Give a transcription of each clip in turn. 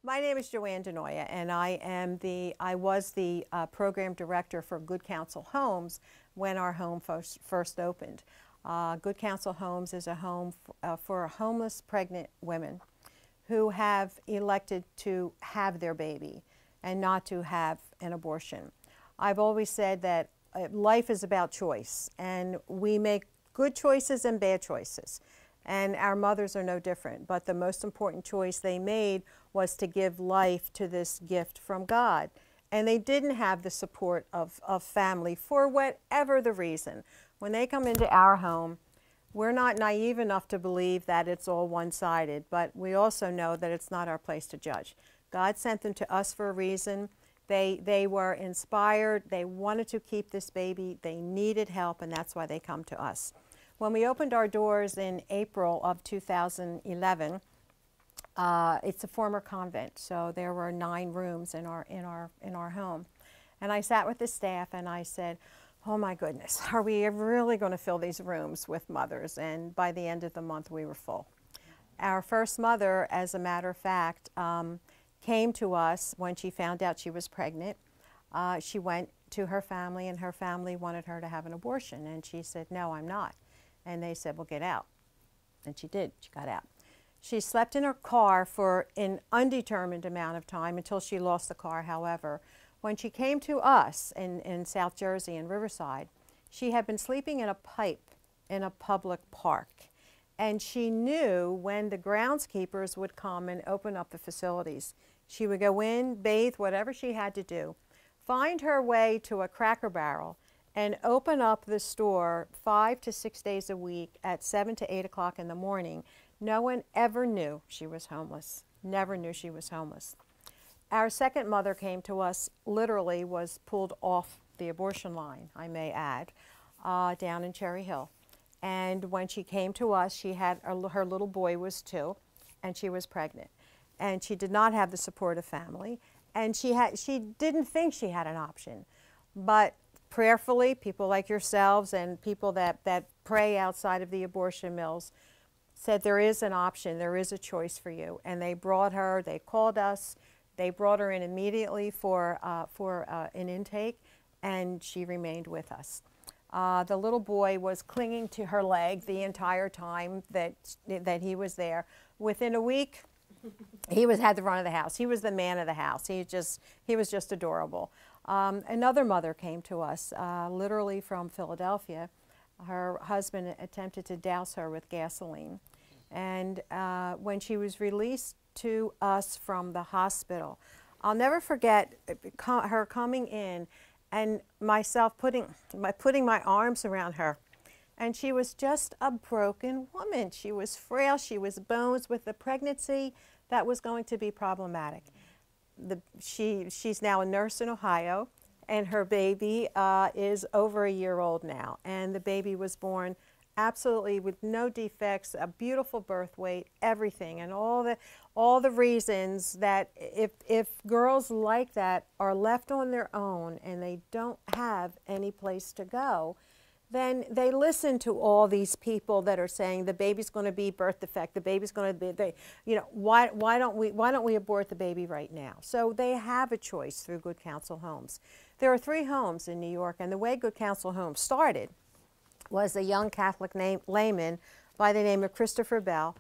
My name is Joanne Denoya, and I was the program director for Good Counsel Homes when our home first opened. Good Counsel Homes is a home for homeless pregnant women who have elected to have their baby and not to have an abortion. I've always said that life is about choice, and we make good choices and bad choices. And our mothers are no different, but the most important choice they made was to give life to this gift from God. And they didn't have the support of family for whatever the reason. When they come into our home, we're not naive enough to believe that it's all one-sided, but we also know that it's not our place to judge. God sent them to us for a reason. They were inspired. They wanted to keep this baby. They needed help, and that's why they come to us. When we opened our doors in April of 2011, it's a former convent, so there were 9 rooms in our home. And I sat with the staff and I said, oh my goodness, are we really going to fill these rooms with mothers? And by the end of the month, we were full. Our first mother, as a matter of fact, came to us when she found out she was pregnant. She went to her family, and her family wanted her to have an abortion. And she said, no, I'm not. And they said, well, get out. And she did. She got out. She slept in her car for an undetermined amount of time until she lost the car. However, when she came to us in South Jersey in Riverside, she had been sleeping in a pipe in a public park. And she knew when the groundskeepers would come and open up the facilities, she would go in, bathe, whatever she had to do, find her way to a Cracker Barrel, and open up the store 5 to 6 days a week at 7 to 8 o'clock in the morning. No one ever knew she was homeless, never knew she was homeless. Our second mother came to us, literally was pulled off the abortion line, I may add, down in Cherry Hill. And when she came to us, she had, her little boy was 2, and she was pregnant. And she did not have the support of family, and she didn't think she had an option. But prayerfully, people like yourselves and people that pray outside of the abortion mills said there is an option, there is a choice for you. And they brought her, they called us, they brought her in immediately for an intake, and she remained with us. The little boy was clinging to her leg the entire time that he was there. Within a week, he had the run of the house. He was the man of the house. He was just adorable. Another mother came to us, literally from Philadelphia. Her husband attempted to douse her with gasoline. And when she was released to us from the hospital, I'll never forget her coming in and myself putting my arms around her. And she was just a broken woman. She was frail. She was bones with the pregnancy that was going to be problematic. She's now a nurse in Ohio, and her baby is over a year old now. And the baby was born absolutely with no defects, a beautiful birth weight, everything, and all the reasons that if girls like that are left on their own and they don't have any place to go, then they listen to all these people that are saying the baby's going to be birth defect, the baby's going to be, why don't we abort the baby right now? So they have a choice through Good Counsel Homes. There are 3 homes in New York, and the way Good Counsel Homes started was a young Catholic layman by the name of Christopher Bell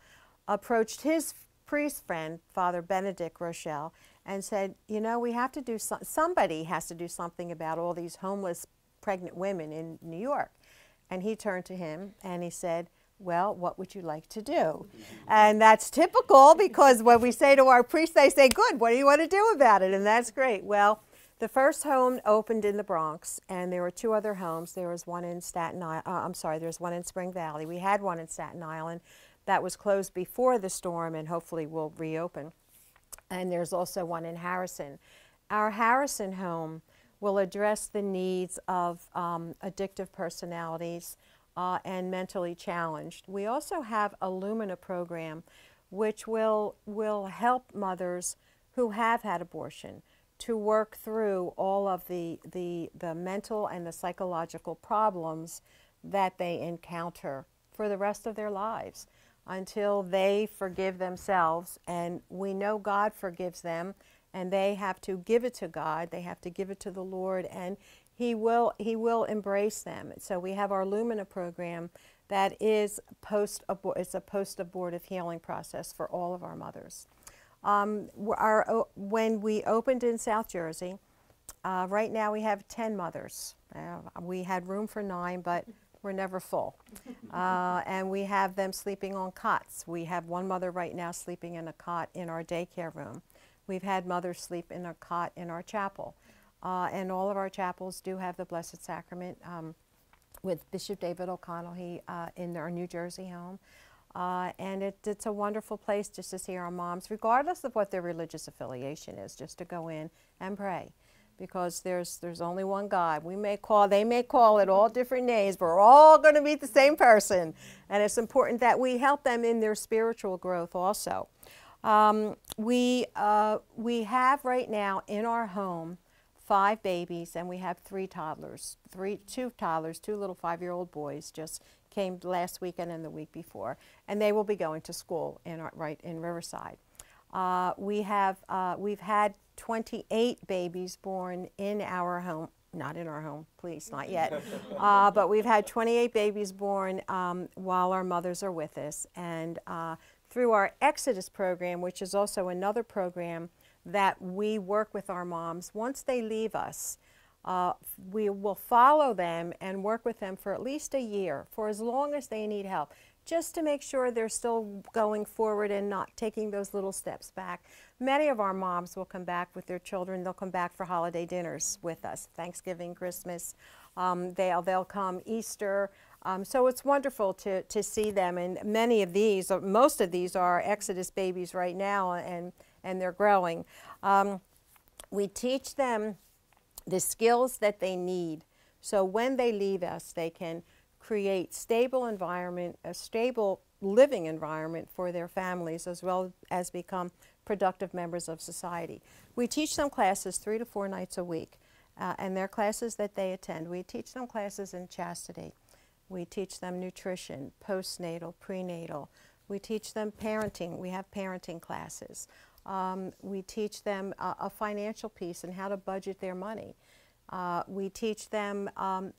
approached his priest friend, Father Benedict Rochelle, and said, we have to do somebody has to do something about all these homeless pregnant women in New York. And he turned to him and he said, well, what would you like to do? And that's typical, because when we say to our priests, they say, good, what do you want to do about it? And that's great. Well, the first home opened in the Bronx, and there were 2 other homes. There was one in there was one in Spring Valley. We had one in Staten Island that was closed before the storm and hopefully will reopen. And there's also one in Harrison. Our Harrison home will address the needs of addictive personalities and mentally challenged. We also have a Lumina program which will help mothers who have had abortion to work through all of the mental and the psychological problems that they encounter for the rest of their lives. until they forgive themselves. And we know God forgives them, and they have to give it to God. They have to give it to the Lord, and He will embrace them. So we have our Lumina program that is it's a post-abortive healing process for all of our mothers. When we opened in South Jersey, right now we have 10 mothers. We had room for 9, but we're never full. And we have them sleeping on cots. We have one mother right now sleeping in a cot in our daycare room. We've had mothers sleep in a cot in our chapel. And all of our chapels do have the Blessed Sacrament with Bishop David O'Connell in our New Jersey home. And it's a wonderful place just to see our moms, regardless of what their religious affiliation is, just to go in and pray. Because there's only one God. They may call it all different names, but we're all going to be the same person. And it's important that we help them in their spiritual growth also. We have right now in our home 5 babies, and we have 3 toddlers. 2 toddlers, 2 little 5-year-old boys just came last weekend and the week before, and they will be going to school right in Riverside. We've had 28 babies born in our home, not in our home, please, not yet. But we've had 28 babies born while our mothers are with us. And through our Exodus program, which is also another program that we work with our moms, once they leave us, we will follow them and work with them for at least a year, for as long as they need help, just to make sure they're still going forward and not taking those little steps back. Many of our moms will come back with their children. They'll come back for holiday dinners with us, Thanksgiving, Christmas. They'll come Easter. So it's wonderful to see them. And many of these, or most of these, are Exodus babies right now, and they're growing. We teach them the skills that they need, so when they leave us, they can create stable environment, a stable living environment for their families, as well as become productive members of society. We teach them classes 3 to 4 nights a week, and they're classes that they attend. We teach them classes in chastity. We teach them nutrition, postnatal, prenatal. We teach them parenting. We have parenting classes. We teach them a financial piece and how to budget their money. We teach them,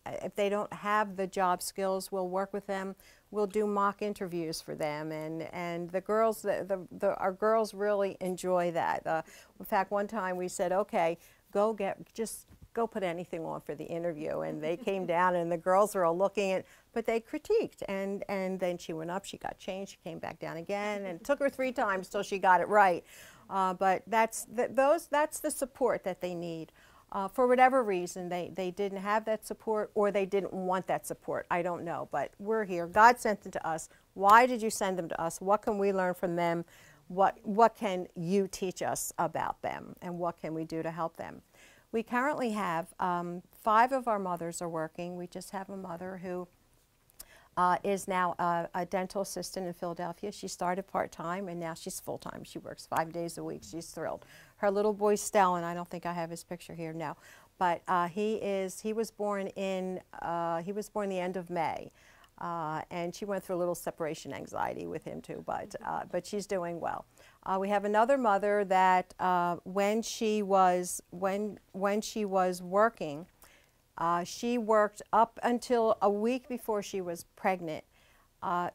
if they don't have the job skills, we'll work with them. We'll do mock interviews for them, and the girls, our girls really enjoy that. In fact, one time we said, okay, just go put anything on for the interview, and they came down, and the girls were all looking at, but they critiqued, and then she went up, she got changed, she came back down again, and it took her 3 times till she got it right. But that's the support that they need. For whatever reason, they didn't have that support, or they didn't want that support. I don't know, but we're here. God sent them to us. Why did you send them to us? What can we learn from them? What can you teach us about them? And what can we do to help them? We currently have 5 of our mothers are working. We just have a mother who is now a dental assistant in Philadelphia. She started part-time, and now she's full-time. She works 5 days a week. She's thrilled. Her little boy, Stellan, I don't think I have his picture here now, but he was born the end of May, and she went through a little separation anxiety with him too, but she's doing well. We have another mother that when she was working, she worked up until a week before she was pregnant.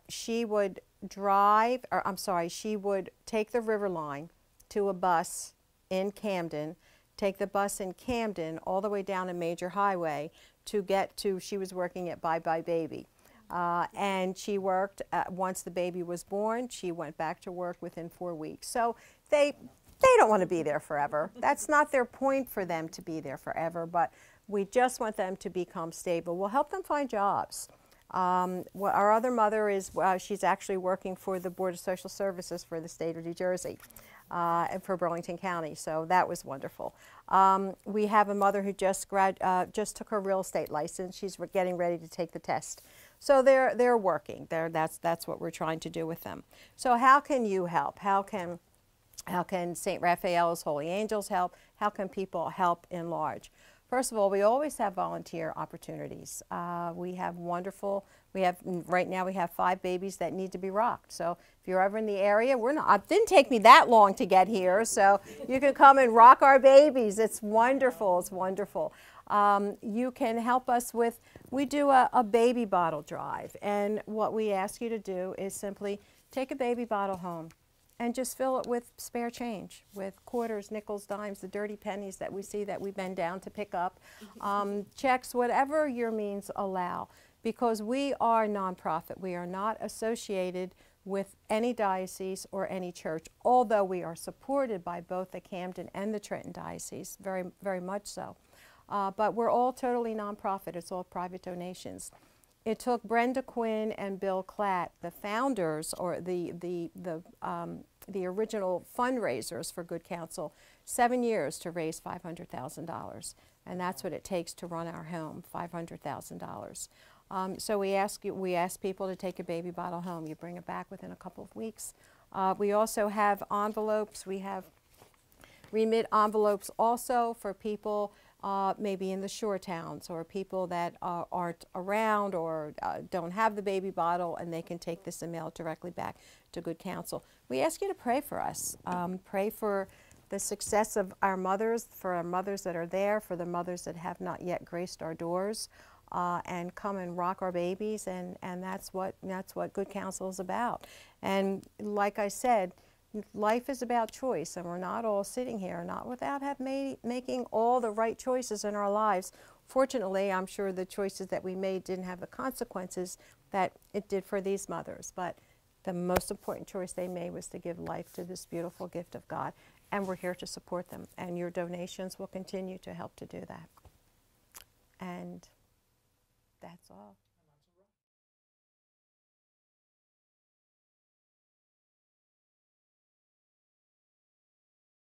She would she would take the River Line to a bus in Camden, take the bus in Camden all the way down a major highway to get to, she was working at Bye Bye Baby. And she worked, once the baby was born, she went back to work within 4 weeks. So they don't want to be there forever. That's not their point for them to be there forever, but we just want them to become stable. We'll help them find jobs. Our other mother is, she's actually working for the Board of Social Services for the state of New Jersey, and for Burlington County, so that was wonderful. We have a mother who just took her real estate license. She's getting ready to take the test. So they're working. That's what we're trying to do with them. So how can you help? How can St. Raphael's Holy Angels help? How can people help in large? First of all, we always have volunteer opportunities. Right now we have 5 babies that need to be rocked. So if you're ever in the area, it didn't take me that long to get here, so you can come and rock our babies. It's wonderful, it's wonderful. You can help us with, we do a baby bottle drive, and what we ask you to do is simply take a baby bottle home and just fill it with spare change, with quarters, nickels, dimes, the dirty pennies that we see that we bend down to pick up, checks, whatever your means allow. Because we are nonprofit. We are not associated with any diocese or any church, although we are supported by both the Camden and the Trenton diocese, very, very much so. But we're all totally nonprofit. It's all private donations. It took Brenda Quinn and Bill Klatt, the founders, or the original fundraisers for Good Counsel, 7 years to raise $500,000. And that's what it takes to run our home, $500,000. So we ask people to take a baby bottle home. You bring it back within a couple of weeks. We also have envelopes. We have remit envelopes also for people maybe in the shore towns, or people that aren't around or don't have the baby bottle, and they can take this and mail it directly back to Good Counsel. We ask you to pray for us. Pray for the success of our mothers, for our mothers that are there, for the mothers that have not yet graced our doors, and come and rock our babies, and that's what Good Counsel is about. And like I said, life is about choice, and we're not all sitting here not without making all the right choices in our lives. Fortunately, I'm sure the choices that we made didn't have the consequences that it did for these mothers, but the most important choice they made was to give life to this beautiful gift of God, and we're here to support them, and your donations will continue to help to do that. And that's all.